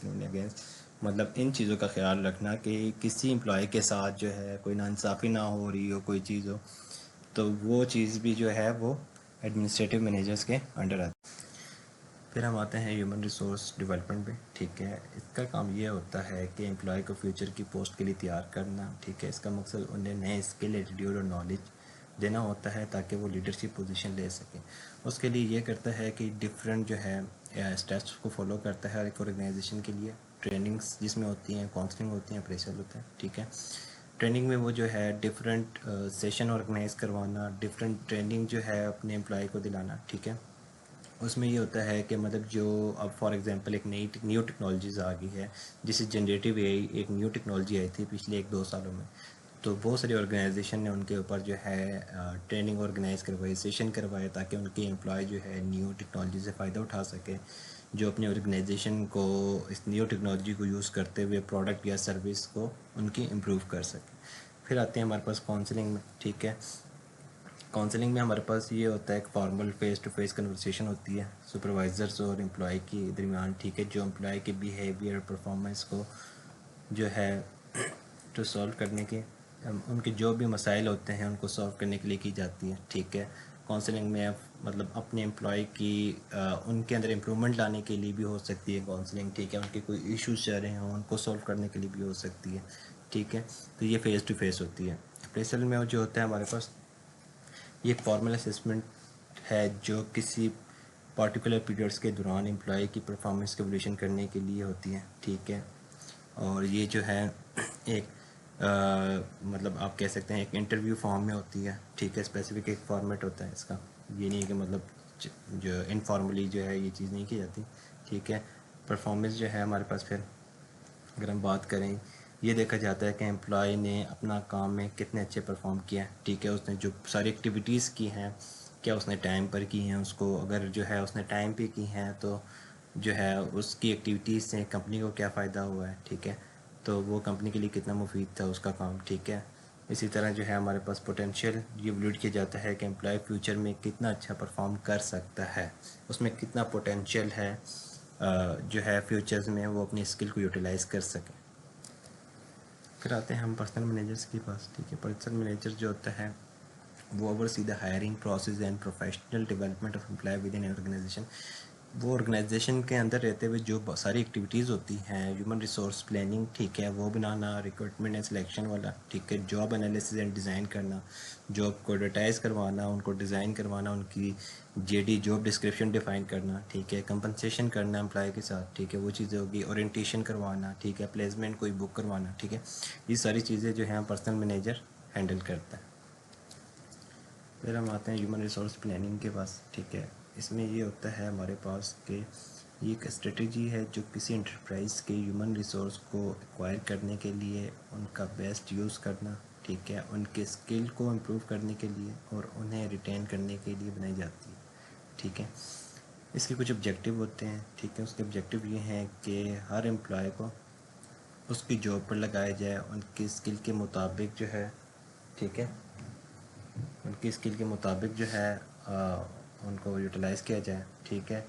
Against, मतलब इन चीज़ों का ख्याल रखना कि किसी एम्प्लॉय के साथ जो है कोई नाइंसाफ़ी ना हो रही हो, कोई चीज़ हो, तो वो चीज़ भी जो है वो एडमिनिस्ट्रेटिव मैनेजर्स के अंडर आती है। फिर हम आते हैं ह्यूमन रिसोर्स डेवलपमेंट पे। ठीक है, इसका काम ये होता है कि एम्प्लॉय को फ्यूचर की पोस्ट के लिए तैयार करना। ठीक है, इसका मकसद उन्हें नए स्किल, एटीट्यूड और नॉलेज देना होता है ताकि वो लीडरशिप पोजीशन ले सकें। उसके लिए ये करता है कि डिफरेंट जो है स्टेप्स को फॉलो करता है एक ऑर्गेनाइजेशन के लिए। ट्रेनिंग्स जिसमें होती हैं, काउंसलिंग होती हैं, अप्रेजल होता है। ठीक है, ट्रेनिंग में वो जो है डिफरेंट सेशन ऑर्गेनाइज करवाना, डिफरेंट ट्रेनिंग जो है अपने एम्प्लॉय को दिलाना। ठीक है, उसमें ये होता है कि मतलब जो अब फॉर एग्जांपल एक नई न्यू टेक्नोलॉजीज़ आ गई है, जैसे जनरेटिव एआई एक न्यू टेक्नोलॉजी आई थी पिछले 1-2 सालों में, तो बहुत सारी ऑर्गेनाइजेशन ने उनके ऊपर जो है ट्रेनिंग ऑर्गेनाइज करवाई, सेशन करवाए, ताकि उनके एम्प्लॉय जो है न्यू टेक्नोलॉजी से फ़ायदा उठा सके, जो अपनी ऑर्गेनाइजेशन को इस न्यू टेक्नोलॉजी को यूज़ करते हुए प्रोडक्ट या सर्विस को उनकी इम्प्रूव कर सके। फिर आते हैं हमारे पास काउंसलिंग में। ठीक है, काउंसलिंग में हमारे पास ये होता है, एक formal face to face conversation होती है सुपरवाइज़र्स और एम्प्लॉय के दरमियान। ठीक है, जो एम्प्लॉय के बिहेवियर, परफॉर्मेंस को जो है टू सॉल्व करने के, उनके जो भी मसाइल होते हैं उनको सॉल्व करने के लिए की जाती है। ठीक है, काउंसलिंग में मतलब अपने एम्प्लॉय की उनके अंदर इम्प्रूवमेंट लाने के लिए भी हो सकती है काउंसलिंग। ठीक है, उनके कोई इश्यूज चल रहे हों उनको सॉल्व करने के लिए भी हो सकती है। ठीक है, तो ये फेस टू फेस होती है। अप्रेजल में जो होता है हमारे पास, ये फॉर्मल असेसमेंट है जो किसी पर्टिकुलर पीरियड्स के दौरान एम्प्लॉय की परफॉर्मेंस के एवल्यूशन करने के लिए होती है। ठीक है, और ये जो है एक मतलब आप कह सकते हैं एक इंटरव्यू फॉर्म में होती है। ठीक है, स्पेसिफिक एक फॉर्मेट होता है इसका, ये नहीं है कि मतलब जो इनफॉर्मली जो है ये चीज़ नहीं की जाती। ठीक है, परफॉर्मेंस जो है हमारे पास, फिर अगर हम बात करें, ये देखा जाता है कि एम्प्लॉय ने अपना काम में कितने अच्छे परफॉर्म किया है। ठीक है, उसने जो सारी एक्टिविटीज़ की हैं क्या उसने टाइम पर की हैं, उसको अगर जो है उसने टाइम पे की हैं तो जो है उसकी एक्टिविटीज़ से कंपनी को क्या फ़ायदा हुआ है। ठीक है, तो वो कंपनी के लिए कितना मुफीद था उसका काम। ठीक है, इसी तरह जो है हमारे पास पोटेंशियल ये वैल्यूड किया जाता है कि एम्प्लॉय फ्यूचर में कितना अच्छा परफॉर्म कर सकता है, उसमें कितना पोटेंशियल है जो है फ्यूचर्स में वो अपनी स्किल को यूटिलाइज़ कर सकें। फिर आते हैं हम पर्सनल मैनेजर्स के पास। ठीक है, पर्सनल मैनेजर जो होता है वो oversee the hiring process and professional development of employ within organisation. वो ऑर्गेनाइजेशन के अंदर रहते हुए जो सारी एक्टिविटीज़ होती हैं, ह्यूमन रिसोर्स प्लानिंग, ठीक है, वो बनाना, रिक्रूटमेंट एंड सिलेक्शन वाला, ठीक है, जॉब एनालिसिस एंड डिज़ाइन करना, जॉब को एडवर्टाइज़ करवाना, उनको डिज़ाइन करवाना, उनकी जेडी जॉब डिस्क्रिप्शन डिफ़ाइन करना। ठीक है, कंपनसेशन करना एम्प्लॉय के साथ। ठीक है, वो चीज़ें होगी, ओरिएंटेशन करवाना। ठीक है, प्लेसमेंट कोई बुक करवाना। ठीक है, ये सारी चीज़ें जो हैं पर्सनल मैनेजर हैंडल करता है। फिर हम आते हैं ह्यूमन रिसोर्स प्लानिंग के पास। ठीक है, इसमें ये होता है हमारे पास कि ये एक स्ट्रेटजी है जो किसी इंटरप्राइज़ के ह्यूमन रिसोर्स को एक्वायर करने के लिए उनका बेस्ट यूज़ करना। ठीक है, उनके स्किल को इम्प्रूव करने के लिए और उन्हें रिटेन करने के लिए बनाई जाती है। ठीक है, इसके कुछ ऑब्जेक्टिव होते हैं। ठीक है, उसके ऑब्जेक्टिव ये हैं कि हर एम्प्लॉय को उसकी जॉब पर लगाया जाए उनकी स्किल के मुताबिक जो है। ठीक है, उनकी स्किल के मुताबिक जो है उनको यूटिलाइज़ किया जाए। ठीक है,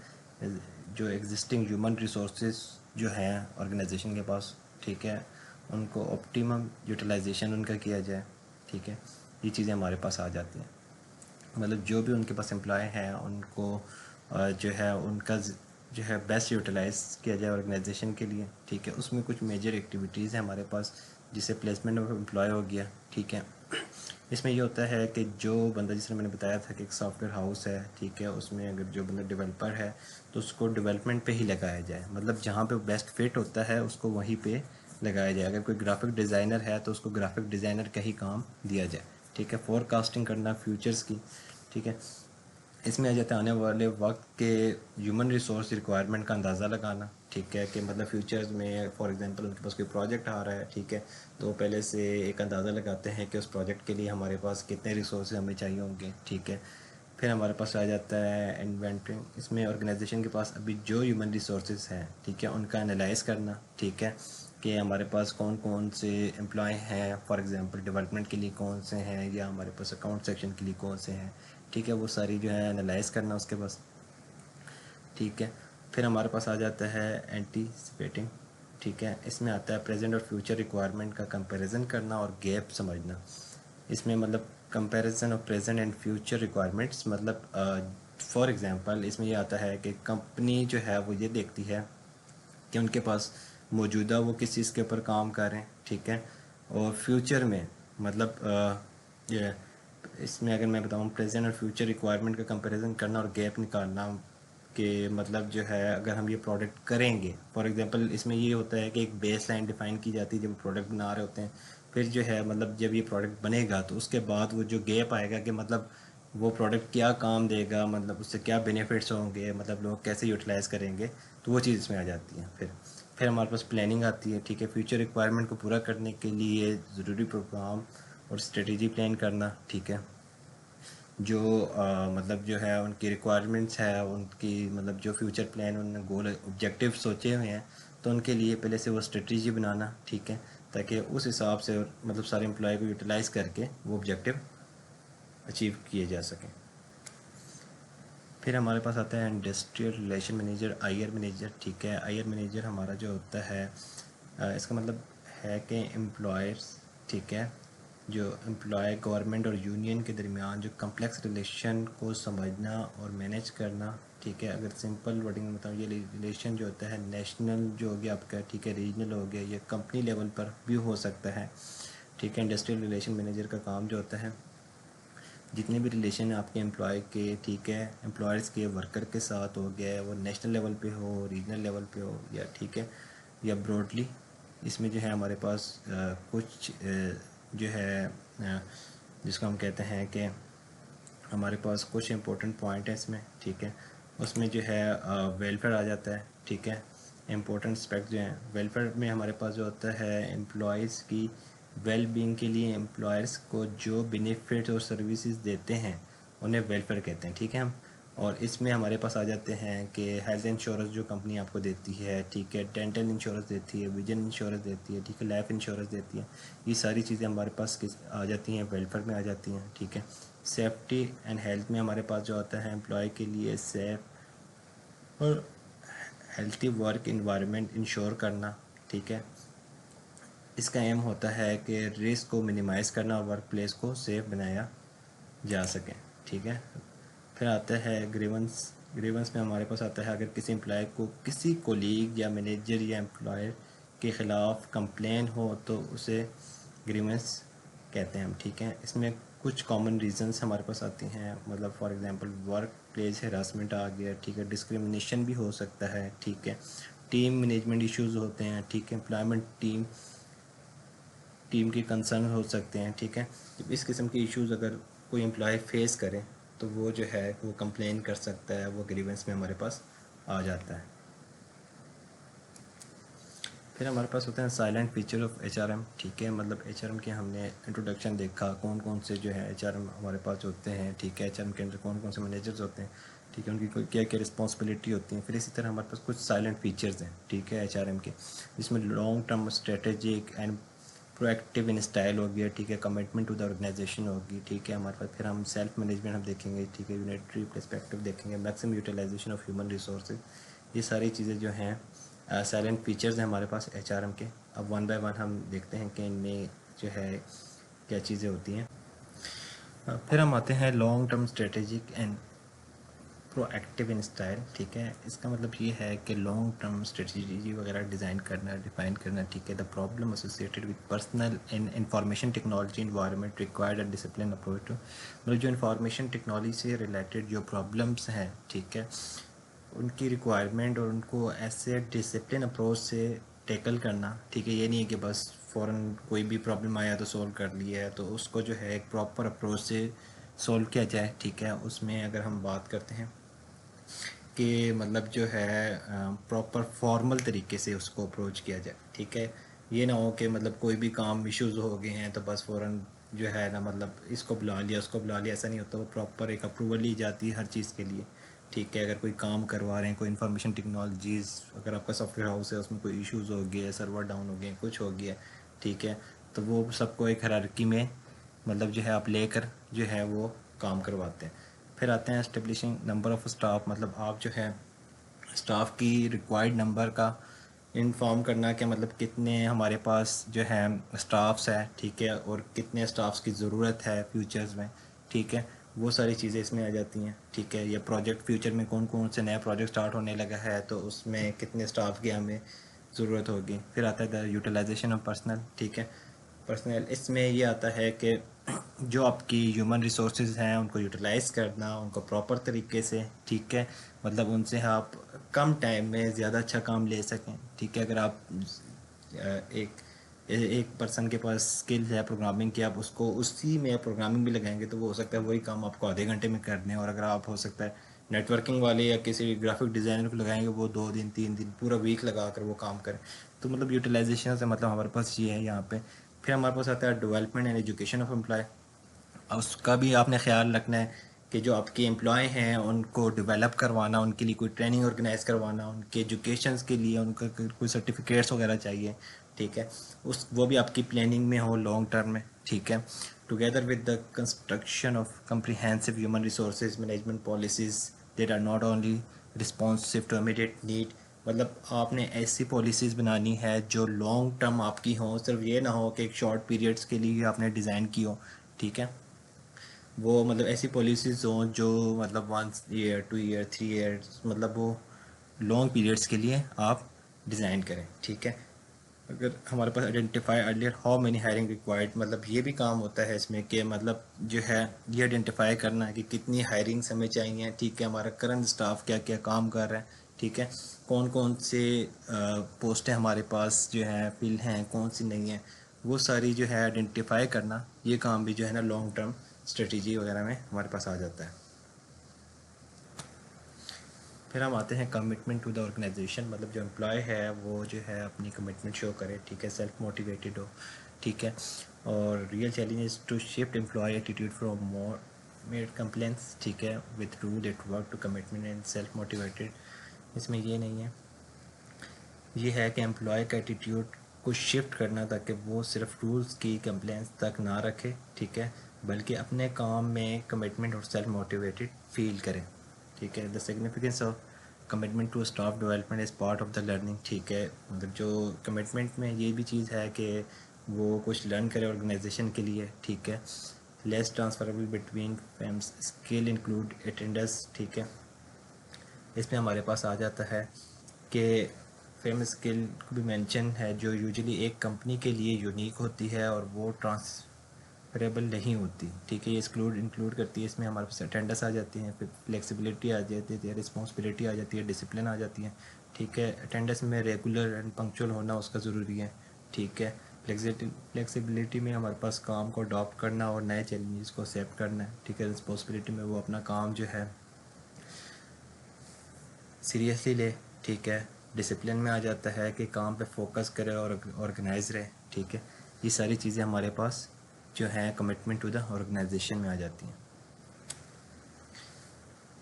जो एग्जिस्टिंग ह्यूमन रिसोर्सेज जो हैं ऑर्गेनाइजेशन के पास, ठीक है, उनको ऑप्टिमम यूटिलाइजेशन उनका किया जाए। ठीक है, ये चीज़ें हमारे पास आ जाती हैं। मतलब जो भी उनके पास एम्प्लॉय हैं उनको जो है उनका जो है बेस्ट यूटिलाइज़ किया जाए ऑर्गेनाइजेशन के लिए। ठीक है, उसमें कुछ मेजर एक्टिविटीज़ हैं हमारे पास, जिसे प्लेसमेंट ऑफ एम्प्लॉय हो गया। ठीक है, इसमें ये होता है कि जो बंदा, जिसने मैंने बताया था कि एक सॉफ्टवेयर हाउस है, ठीक है, उसमें अगर जो बंदा डेवलपर है तो उसको डेवलपमेंट पे ही लगाया जाए। मतलब जहाँ पे बेस्ट फिट होता है उसको वहीं पे लगाया जाए। अगर कोई ग्राफिक डिज़ाइनर है तो उसको ग्राफिक डिज़ाइनर का ही काम दिया जाए। ठीक है, फोरकास्टिंग करना फ्यूचर्स की। ठीक है, इसमें आ जाता है आने वाले वक्त के ह्यूमन रिसोर्स रिक्वायरमेंट का अंदाज़ा लगाना। ठीक है, कि मतलब फ्यूचर्स में फॉर एग्जांपल उनके पास कोई प्रोजेक्ट आ रहा है। ठीक है, तो पहले से एक अंदाज़ा लगाते हैं कि उस प्रोजेक्ट के लिए हमारे पास कितने रिसोर्स हमें चाहिए होंगे। ठीक है, फिर हमारे पास आ जाता है इन्वेंटरिंग। इसमें ऑर्गेनाइजेशन के पास अभी जो ह्यूमन रिसोर्स हैं, ठीक है, उनका एनालाइज करना। ठीक है, कि हमारे पास कौन कौन से एम्प्लॉय हैं, फॉर एग्जांपल डेवलपमेंट के लिए कौन से हैं, या हमारे पास अकाउंट सेक्शन के लिए कौन से हैं। ठीक है, वो सारी जो है एनालाइज करना उसके पास। ठीक है, फिर हमारे पास आ जाता है एंटीसिपेटिंग। ठीक है। इसमें आता है प्रेजेंट और फ्यूचर रिक्वायरमेंट का कंपैरिजन करना और गैप समझना। इसमें मतलब comparison of present and future requirements, मतलब फॉर एग्जांपल इसमें ये आता है कि कंपनी जो है वो ये देखती है कि उनके पास मौजूदा वो किस चीज़ के ऊपर काम कर रहे हैं, ठीक है, और फ्यूचर में मतलब ये इसमें अगर मैं बताऊँ प्रेजेंट और फ्यूचर रिक्वायरमेंट का कंपैरिजन करना और गैप निकालना कि मतलब जो है अगर हम ये प्रोडक्ट करेंगे, फॉर एग्जांपल इसमें ये होता है कि एक बेस लाइन डिफ़ाइन की जाती है जब प्रोडक्ट बना रहे होते हैं। फिर जो है मतलब जब ये प्रोडक्ट बनेगा तो उसके बाद वो जो गैप आएगा कि मतलब वो प्रोडक्ट क्या काम देगा, मतलब उससे क्या बेनिफिट्स होंगे, मतलब लोग कैसे यूटिलाइज़ करेंगे, तो वो चीज़ इसमें आ जाती है। फिर हमारे पास प्लानिंग आती है, ठीक है, फ्यूचर रिक्वायरमेंट को पूरा करने के लिए ज़रूरी प्रोग्राम और स्ट्रेटजी प्लान करना, ठीक है, जो मतलब जो है उनकी रिक्वायरमेंट्स है, उनकी मतलब जो फ्यूचर प्लान उन्होंने गोल ऑब्जेक्टिव सोचे हुए हैं तो उनके लिए पहले से वो स्ट्रेटजी बनाना, ठीक है, ताकि उस हिसाब से मतलब सारे एम्प्लॉय को यूटिलाइज़ करके वो ऑब्जेक्टिव अचीव किए जा सकें। फिर हमारे पास आता है industrial relation manager, IR manager, ठीक है। आईआर मैनेजर हमारा जो होता है इसका मतलब है कि एम्प्लॉयर्स, ठीक है, जो एम्प्लॉय गवर्नमेंट और यूनियन के दरमियान जो कम्प्लेक्स रिलेशन को समझना और मैनेज करना, ठीक है। अगर सिंपल वर्डिंग में बताऊँ, ये रिलेशन जो होता है नेशनल जो हो गया आपका, ठीक है, रीजनल हो गया, ये कंपनी लेवल पर भी हो सकता है, ठीक है। इंडस्ट्रियल रिलेशन मैनेजर का काम जो होता है जितने भी रिलेशन आपके एम्प्लॉय के, ठीक है, एम्प्लॉयर्स के वर्कर के साथ हो गया, वो नेशनल लेवल पे हो, रीजनल लेवल पे हो, या ठीक है, या ब्रॉडली, इसमें जो है हमारे पास कुछ जो है जिसको हम कहते हैं कि हमारे पास कुछ इंपॉर्टेंट पॉइंट है इसमें, ठीक है। उसमें जो है वेलफेयर आ जाता है, ठीक है। इंपॉर्टेंट एस्पेक्ट जो हैं वेलफेयर में हमारे पास जो होता है एम्प्लॉयज़ की वेल बीइंग के लिए एम्प्लॉयर्स को जो बेनिफिट और सर्विसेज देते हैं उन्हें वेलफेयर कहते हैं, ठीक है हम। और इसमें हमारे पास आ जाते हैं कि हेल्थ इंश्योरेंस जो कंपनी आपको देती है, ठीक है, डेंटल इंश्योरेंस देती है, विजन इंश्योरेंस देती है, ठीक है, लाइफ इंश्योरेंस देती है, ये सारी चीज़ें हमारे पास किस आ जाती हैं, वेलफेयर में आ जाती हैं, ठीक है। सेफ्टी एंड हेल्थ में हमारे पास जो आता है एम्प्लॉय के लिए सेफ और हेल्थी वर्क इन्वायरमेंट इंश्योर करना, ठीक है। इसका एम होता है कि रिस्क को मिनिमाइज़ करना और वर्क प्लेस को सेफ बनाया जा सके, ठीक है। फिर आता है ग्रीवेंस। ग्रीवेंस में हमारे पास आता है अगर किसी एम्प्लॉय को किसी कोलीग या मैनेजर या एम्प्लॉयर के ख़िलाफ़ कंप्लेन हो तो उसे ग्रीवेंस कहते हैं हम, ठीक है। इसमें कुछ कॉमन रीजंस हमारे पास आती हैं, मतलब for example workplace harassment आ गया, ठीक है, डिस्क्रिमिनेशन भी हो सकता है, ठीक है, टीम मैनेजमेंट इश्यूज़ होते हैं, ठीक है, एम्प्लॉयमेंट टीम के कंसर्न हो सकते हैं, ठीक है। जब इस किस्म के इश्यूज़ अगर कोई एम्प्लॉय फेस करे तो वो जो है वो कंप्लेन कर सकता है, वो ग्रीवेंस में हमारे पास आ जाता है। फिर हमारे पास होते हैं साइलेंट फीचर ऑफ एचआरएम, ठीक है, मतलब एचआरएम के हमने इंट्रोडक्शन देखा, कौन कौन से जो है एचआरएम हमारे पास होते हैं, ठीक है, एचआरएम के अंदर कौन कौन से मैनेजर्स होते हैं, ठीक है, उनकी क्या क्या रिस्पॉन्सिबिलिटी होती है। फिर इसी तरह हमारे पास कुछ साइलेंट फीचर्स हैं, ठीक है, एचआरएम के, जिसमें long term strategic and proactive in style हो गया, ठीक है, कमिटमेंट टू द ऑर्गेनाइजेशन होगी, ठीक है, हमारे पास फिर हम सेल्फ मैनेजमेंट हम देखेंगे, ठीक है, यूनिटरी पर्सपेक्टिव देखेंगे, maximum utilisation of human resources, ये सारी चीज़ें जो हैं साइलेंट फीचर्स हैं हमारे पास एचआरएम के। अब वन बाय वन हम देखते हैं कि इनमें जो है क्या चीज़ें होती हैं। फिर हम आते हैं long term strategic and proactive in style, ठीक है, इसका मतलब ये है कि लॉन्ग टर्म स्ट्रेटजी वगैरह डिज़ाइन करना, डिफाइन करना, ठीक है। The problem associated with personal and information technology environment required a discipline approach to, मतलब जो इंफॉर्मेशन टेक्नोलॉजी से रिलेटेड जो प्रॉब्लम्स हैं, ठीक है, उनकी रिक्वायरमेंट और उनको ऐसे डिसिप्लिन अप्रोच से टैकल करना, ठीक है। ये नहीं है कि बस फ़ौरन कोई भी प्रॉब्लम आया तो सॉल्व कर लिया है, तो उसको जो है एक प्रॉपर अप्रोच से सॉल्व किया जाए, ठीक है। उसमें अगर हम बात करते हैं कि मतलब जो है प्रॉपर फॉर्मल तरीके से उसको अप्रोच किया जाए, ठीक है। ये ना हो कि मतलब कोई भी काम इश्यूज़ हो गए हैं तो बस फ़ौरन जो है ना मतलब इसको बुला लिया उसको बुला लिया, ऐसा नहीं होता। वो प्रॉपर एक अप्रूवल ली जाती है हर चीज़ के लिए, ठीक है। अगर कोई काम करवा रहे हैं, कोई इन्फॉर्मेशन टेक्नोलॉजीज़, अगर आपका सॉफ्टवेयर हाउस है उसमें कोई इश्यूज़ हो गए, सर्वर डाउन हो गए, कुछ हो गया, ठीक है, तो वो सबको एक हायरार्की में मतलब जो है आप लेकर जो है वो काम करवाते हैं। फिर आते हैं एस्टेब्लिशिंग नंबर ऑफ़ स्टाफ, मतलब आप जो है स्टाफ की रिक्वायर्ड नंबर का इन्फॉर्म करना कि मतलब कितने हमारे पास जो है स्टाफ्स है, ठीक है, और कितने स्टाफ्स की ज़रूरत है फ्यूचर्स में, ठीक है, वो सारी चीज़ें इसमें आ जाती हैं, ठीक है। ये प्रोजेक्ट फ्यूचर में कौन कौन से नया प्रोजेक्ट स्टार्ट होने लगा है तो उसमें कितने स्टाफ की हमें ज़रूरत होगी। फिर आता है द यूटिलाइजेशन ऑफ पर्सनल, ठीक है। पर्सनल इसमें ये आता है कि जो आपकी ह्यूमन रिसोर्सेज हैं उनको यूटिलाइज़ करना, उनको प्रॉपर तरीके से, ठीक है, मतलब उनसे आप कम टाइम में ज़्यादा अच्छा काम ले सकें, ठीक है। अगर आप एक एक पर्सन के पास स्किल है प्रोग्रामिंग की, आप उसको उसी में प्रोग्रामिंग भी लगाएंगे तो वो हो सकता है वही काम आपको आधे घंटे में करने, और अगर आप हो सकता है नेटवर्किंग वाले या किसी ग्राफिक डिज़ाइनर को लगाएंगे वो 2 दिन 3 दिन पूरा वीक लगा कर वो काम करें। तो मतलब यूटिलाइजेशन से मतलब हमारे पास ये है यहाँ पे। फिर हमारे पास आता है development and education of employ. उसका भी आपने ख्याल रखना है कि जो आपके एम्प्लॉय हैं उनको डेवलप करवाना, उनके लिए कोई ट्रेनिंग ऑर्गेनाइज करवाना, उनके एजुकेशंस के लिए उनका कोई सर्टिफिकेट्स वगैरह चाहिए, ठीक है, उस वो भी आपकी प्लानिंग में हो लॉन्ग टर्म में, ठीक है। Together with the construction of comprehensive human resources management policies that are not only responsive to immediate need, मतलब आपने ऐसी पॉलिसीज़ बनानी है जो लॉन्ग टर्म आपकी हों, सिर्फ ये ना हो कि एक शॉर्ट पीरियड्स के लिए आपने डिज़ाइन की हो, ठीक है। वो मतलब ऐसी पॉलिसीज़ हों जो मतलब 1 ईयर 2 ईयर 3 ईयर्स, मतलब वो लॉन्ग पीरियड्स के लिए आप डिज़ाइन करें, ठीक है। अगर हमारे पास identify earlier how many hiring required, मतलब ये भी काम होता है इसमें कि मतलब जो है ये आइडेंटिफाई करना है कि कितनी हायरिंग्स हमें चाहिए, ठीक है, हमारा करंट स्टाफ क्या क्या काम कर रहा है, ठीक है, कौन कौन से पोस्टें हमारे पास जो है फिल हैं, कौन सी नहीं है, वो सारी जो है आइडेंटिफाई करना, ये काम भी जो है ना लॉन्ग टर्म स्ट्रेटजी वगैरह में हमारे पास आ जाता है। फिर हम आते हैं कमिटमेंट टू द ऑर्गेनाइजेशन, मतलब जो एम्प्लॉय है वो जो है अपनी कमिटमेंट शो करे, ठीक है, सेल्फ मोटिवेटेड हो, ठीक है। और real challenge is to shift employ attitude from more made complaints, ठीक है, with rule at work to commitment and self motivated. इसमें ये नहीं है, ये है कि एम्प्लॉय का एटीट्यूड को शिफ्ट करना ताकि वो सिर्फ रूल्स की कंप्लेंट्स तक ना रखे, ठीक है, बल्कि अपने काम में कमिटमेंट और सेल्फ मोटिवेटेड फील करें, ठीक है। The significance of commitment to staff development is part of the learning, ठीक है, मतलब जो कमिटमेंट में ये भी चीज़ है कि वो कुछ लर्न करे ऑर्गेनाइजेशन के लिए, ठीक है। Less transferable between fams skill include attendance, ठीक है। इसमें हमारे पास आ जाता है कि फेमस स्किल को भी मेंशन है जो यूजुअली एक कंपनी के लिए यूनिक होती है और वो ट्रांसफरेबल नहीं होती, ठीक है। ये एक्सक्लूड इंक्लूड करती है, इसमें हमारे पास अटेंडेंस आ जाती है, फिर फ्लेक्सिबिलिटी आ जाती है, रिस्पॉन्सिबिलिटी आ जाती है, डिसिप्लिन आ जाती है, ठीक है। अटेंडेंस में रेगुलर एंड पंक्चुअल होना उसका ज़रूरी है, ठीक है। फ्लेक्सिबिलिटी में हमारे पास काम को अडॉप्ट करना और नए चैलेंजेस को एक्सेप्ट करना है, ठीक है। रिस्पॉन्सिबिलिटी में वो अपना काम जो है सीरियसली ले, ठीक है। डिसिप्लिन में आ जाता है कि काम पे फोकस करे और ऑर्गेनाइज रहे, ठीक है। ये सारी चीज़ें हमारे पास जो हैं कमिटमेंट टू द ऑर्गेनाइजेशन में आ जाती हैं।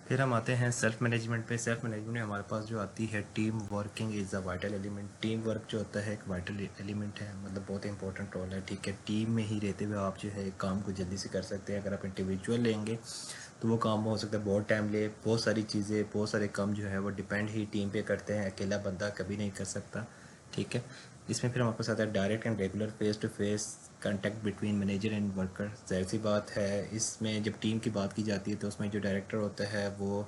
फिर हम आते हैं सेल्फ मैनेजमेंट पे। सेल्फ मैनेजमेंट में हमारे पास जो आती है team working is a vital element. Team work जो होता है एक वाइटल एलिमेंट है, मतलब बहुत इंपॉर्टेंट रोल है, ठीक है। टीम में ही रहते हुए आप जो है एक काम को जल्दी से कर सकते हैं। अगर आप इंडिविजुअल लेंगे तो वो काम हो सकता है बहुत टाइम ले, बहुत सारी चीज़ें, बहुत सारे काम जो है वो डिपेंड ही टीम पे करते हैं, अकेला बंदा कभी नहीं कर सकता, ठीक है। इसमें फिर हमारे पास आता है direct and regular face to face contact between manager and worker. जाहिर सी बात है इसमें जब टीम की बात की जाती है तो उसमें जो डायरेक्टर होता है वो